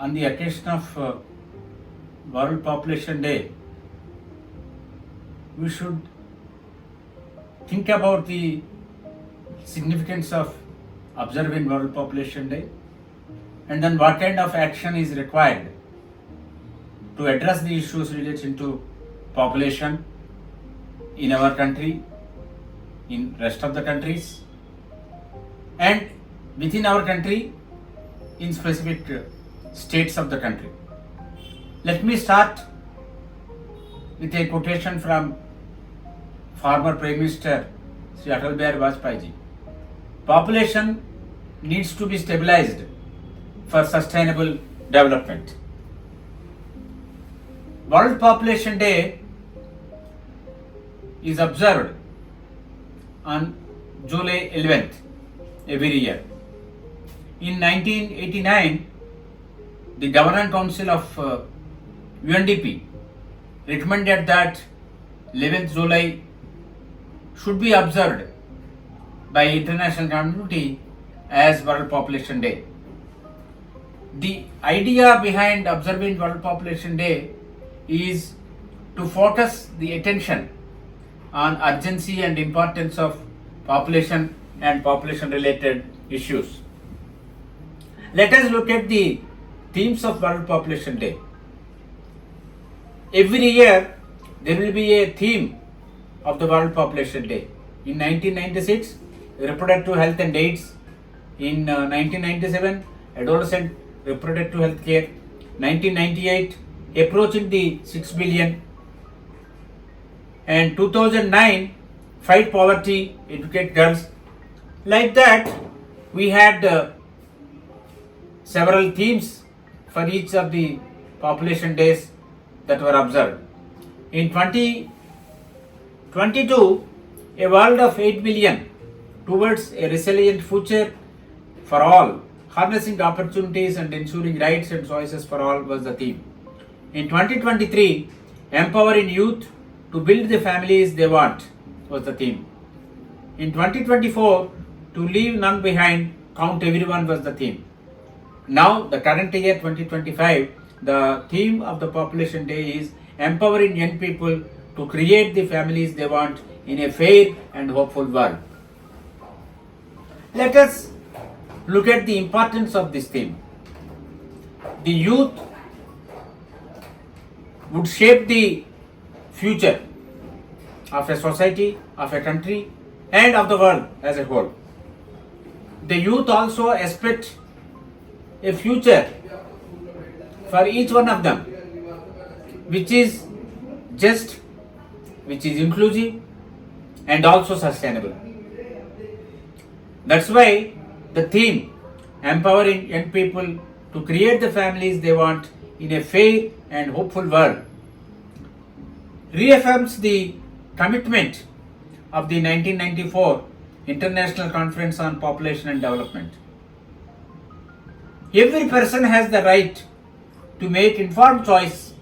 on the occasion of World Population Day, we should think about the significance of observing World Population Day, and then what kind of action is required to address the issues related to population in our country, in rest of the countries, and within our country in specific states of the country. Let me start with a quotation from former Prime Minister Sri Atal Bihari Vajpayee ji. Population needs to be stabilized for sustainable development. World Population Day is observed on July 11th every year. In 1989, the Governing Council of UNDP recommended that 11th July should be observed by international community as World Population Day. The idea behind observing World Population Day is to focus the attention on urgency and importance of population and population related issues. Let us look at the themes of World Population Day. Every year there will be a theme of the World Population Day. In 1996, reproductive health and AIDS. In 1997, adolescent reproductive health care. 1998, approaching the 6 billion. And 2009, fight poverty, educate girls. Like that, we had several themes for each of the population days that were observed. In 2022, a world of 8 billion towards a resilient future for all, harnessing opportunities and ensuring rights and choices for all was the theme. In 2023, empowering youth to build the families they want was the theme. In 2024, to leave none behind, count everyone was the theme. Now, the current year 2025, the theme of the Population Day is empowering young people to create the families they want in a fair and hopeful world. Let us look at the importance of this theme. The youth would shape the future of a society, of a country, and of the world as a whole. The youth also expect a future for each one of them, which is just, which is inclusive, and also sustainable. That's why the theme, empowering young people to create the families they want in a fair and hopeful world, reaffirms the commitment of the 1994 International Conference on Population and Development. Every person has the right to make informed choice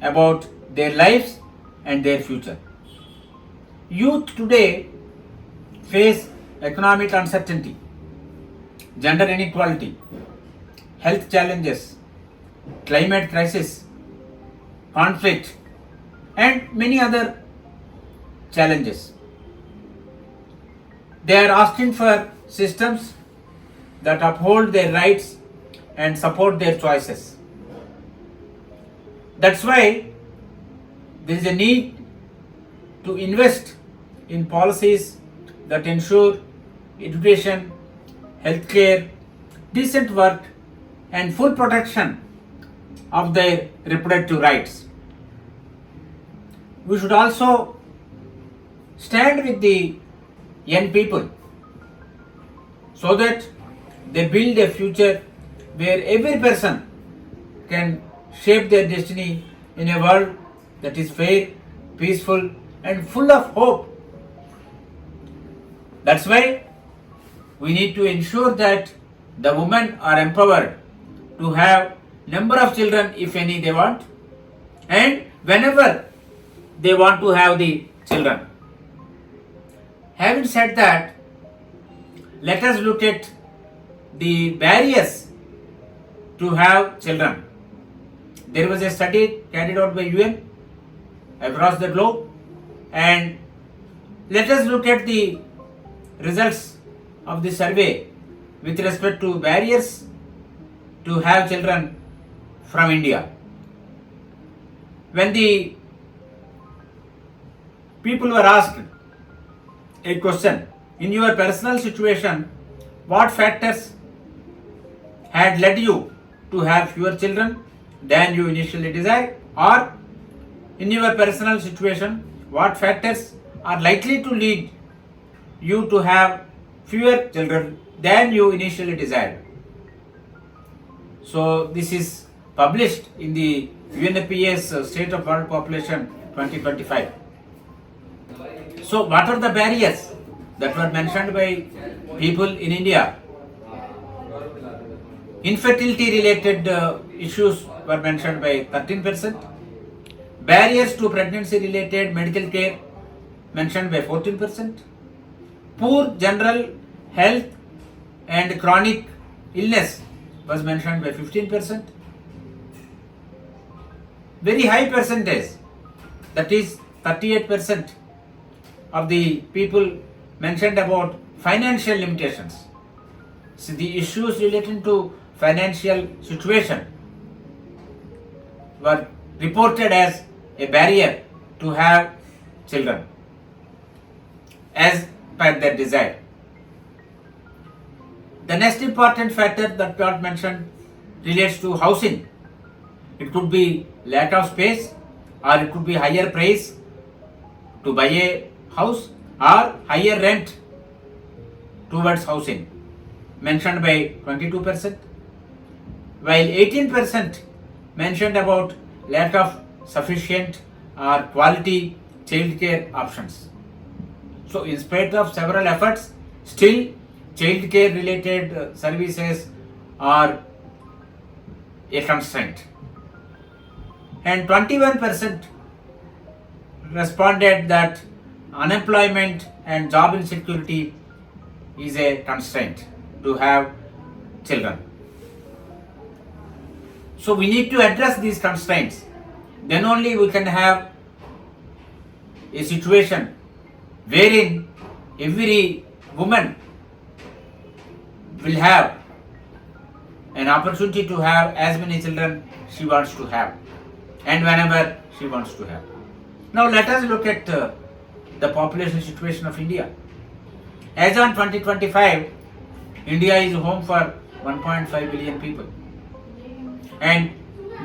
about their lives and their future. Youth today face economic uncertainty, gender inequality, health challenges, climate crisis, conflict, and many other challenges. They are asking for systems that uphold their rights and support their choices. That's why there is a need to invest in policies that ensure education, healthcare, decent work, and full protection of their reproductive rights. We should also stand with the young people so that they build a future where every person can shape their destiny in a world that is fair, peaceful, and full of hope. That's why we need to ensure that the women are empowered to have number of children if any they want, and whenever they want to have the children. Having said that, let us look at the barriers to have children. There was a study carried out by UN across the globe, and let us look at the results of the survey with respect to barriers to have children from India. When the people were asked a question, in your personal situation, what factors had led you to have fewer children than you initially desired, or in your personal situation, what factors are likely to lead you to have fewer children than you initially desired. So this is published in the UNFPA's State of World Population 2025. So what are the barriers that were mentioned by people in India? Infertility related issues were mentioned by 13%. Barriers to pregnancy related medical care mentioned by 14%. Poor general health and chronic illness was mentioned by 15%. Very high percentage, that is 38% of the people mentioned about financial limitations. So the issues relating to financial situation were reported as a barrier to have children as per their desire. The next important factor that got mentioned relates to housing. It could be lack of space, or it could be higher price to buy a house, or higher rent towards housing, mentioned by 22%, while 18% mentioned about lack of sufficient or quality childcare options. So in spite of several efforts, still childcare related services are a constraint. And 21% responded that unemployment and job insecurity is a constraint to have children. So we need to address these constraints. Then only we can have a situation wherein every woman will have an opportunity to have as many children she wants to have, and whenever she wants to have. Now let us look at the population situation of India. As on 2025, India is home for 1.5 billion people, and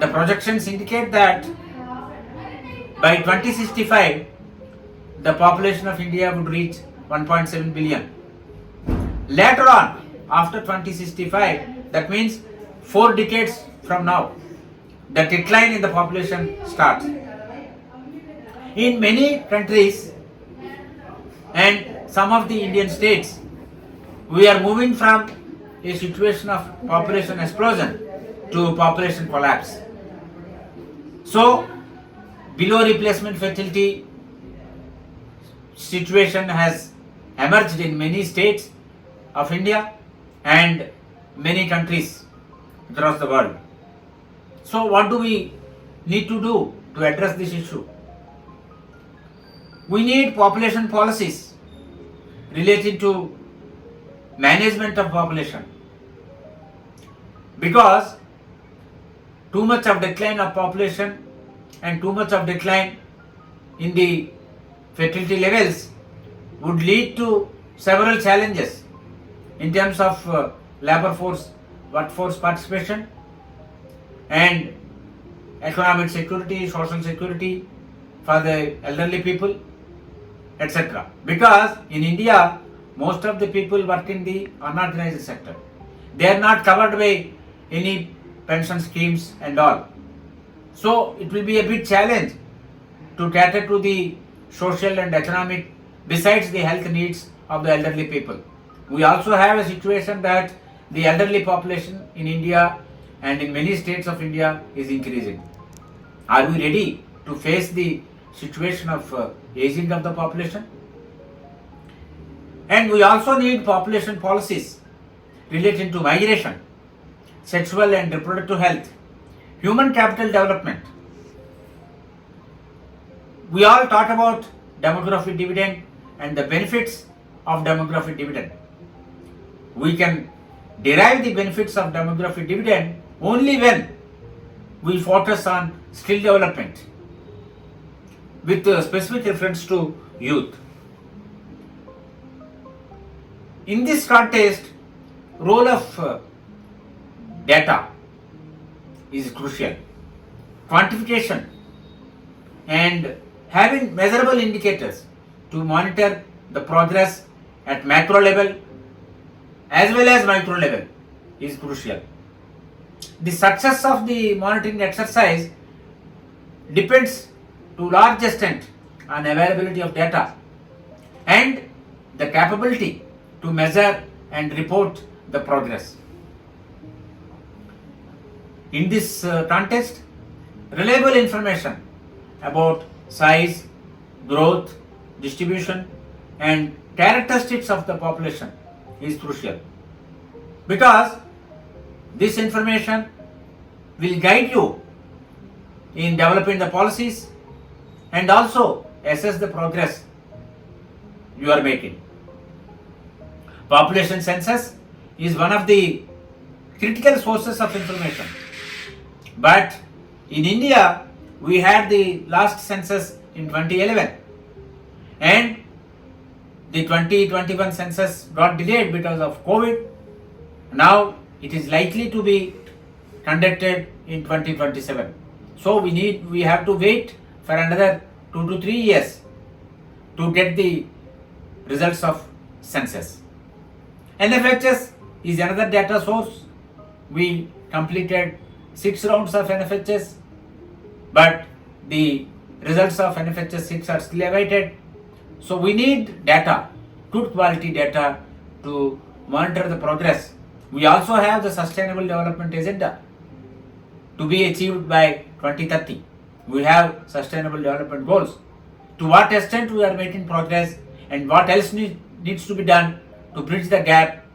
the projections indicate that by 2065 the population of India would reach 1.7 billion. Later on, after 2065, that means 4 decades from now, the decline in the population starts. In many countries and some of the Indian states, we are moving from a situation of population explosion to population collapse. So, below replacement fertility situation has emerged in many states of India and many countries across the world. So what do we need to do to address this issue? We need population policies related to management of population, because too much of decline of population and too much of decline in the fertility levels would lead to several challenges in terms of labor force, workforce participation, and economic security, social security for the elderly people, etc. Because in India, most of the people work in the unorganized sector. They are not covered by any pension schemes and all. So it will be a big challenge to cater to the social and economic besides the health needs of the elderly people. We also have a situation that the elderly population in India and in many states of India is increasing. Are we ready to face the situation of aging of the population? And we also need population policies relating to migration. sexual and reproductive health, human capital development. We all talk about demographic dividend and the benefits of demographic dividend. We can derive the benefits of demographic dividend only when we focus on skill development with specific reference to youth. In this context, role of data is crucial. Quantification and having measurable indicators to monitor the progress at macro level as well as micro level is crucial. The success of the monitoring exercise depends to large extent on availability of data and the capability to measure and report the progress. In this context, reliable information about size, growth, distribution and characteristics of the population is crucial, because this information will guide you in developing the policies and also assess the progress you are making. Population census is one of the critical sources of information, but in India we had the last census in 2011 and the 2021 census got delayed because of COVID. Now it is likely to be conducted in 2027. So we have to wait for another 2 to 3 years to get the results of census. NFHS is another data source. We completed 6 rounds of NFHS, but the results of NFHS 6 are still awaited. So we need data, good quality data to monitor the progress. We also have the Sustainable Development Agenda to be achieved by 2030. We have Sustainable Development Goals. To what extent we are making progress and what else needs to be done to bridge the gap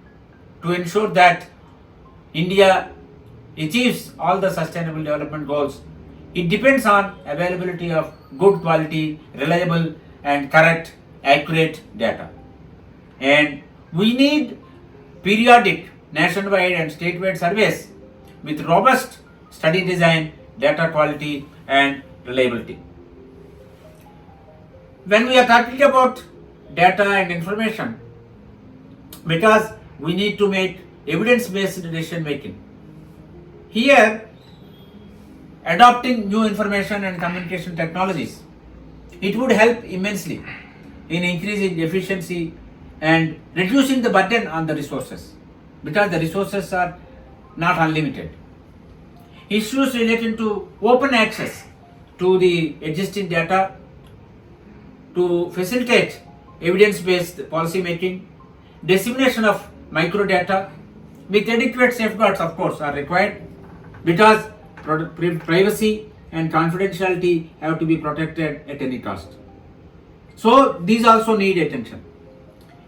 to ensure that India achieves all the Sustainable Development Goals. It depends on availability of good quality, reliable and correct, accurate data. And we need periodic nationwide and statewide surveys with robust study design, data quality and reliability. When we are talking about data and information, because we need to make evidence-based decision making. Here, adopting new information and communication technologies, it would help immensely in increasing efficiency and reducing the burden on the resources, because the resources are not unlimited. Issues related to open access to the existing data to facilitate evidence-based policy making, dissemination of microdata with adequate safeguards of course are required, because privacy and confidentiality have to be protected at any cost. So these also need attention.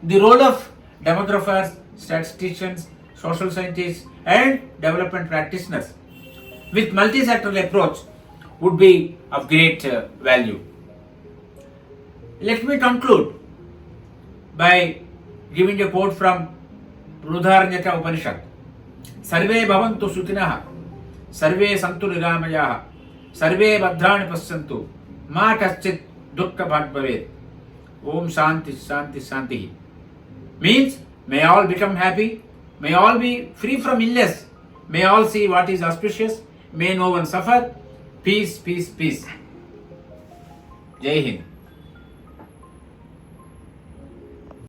The role of demographers, statisticians, social scientists and development practitioners with multi-sectoral approach would be of great value. Let me conclude by giving a quote from Rudraranyaka Upanishad. Sarve bhavantu sukhinah, sarve santu niramayah, sarve bhadrani pasyantu, ma kaschit dukkha bhag bhavet. Om Shanti Shanti Shanti. Means, may all become happy, may all be free from illness, may all see what is auspicious, may no one suffer. Peace, peace, peace. Jai Hind.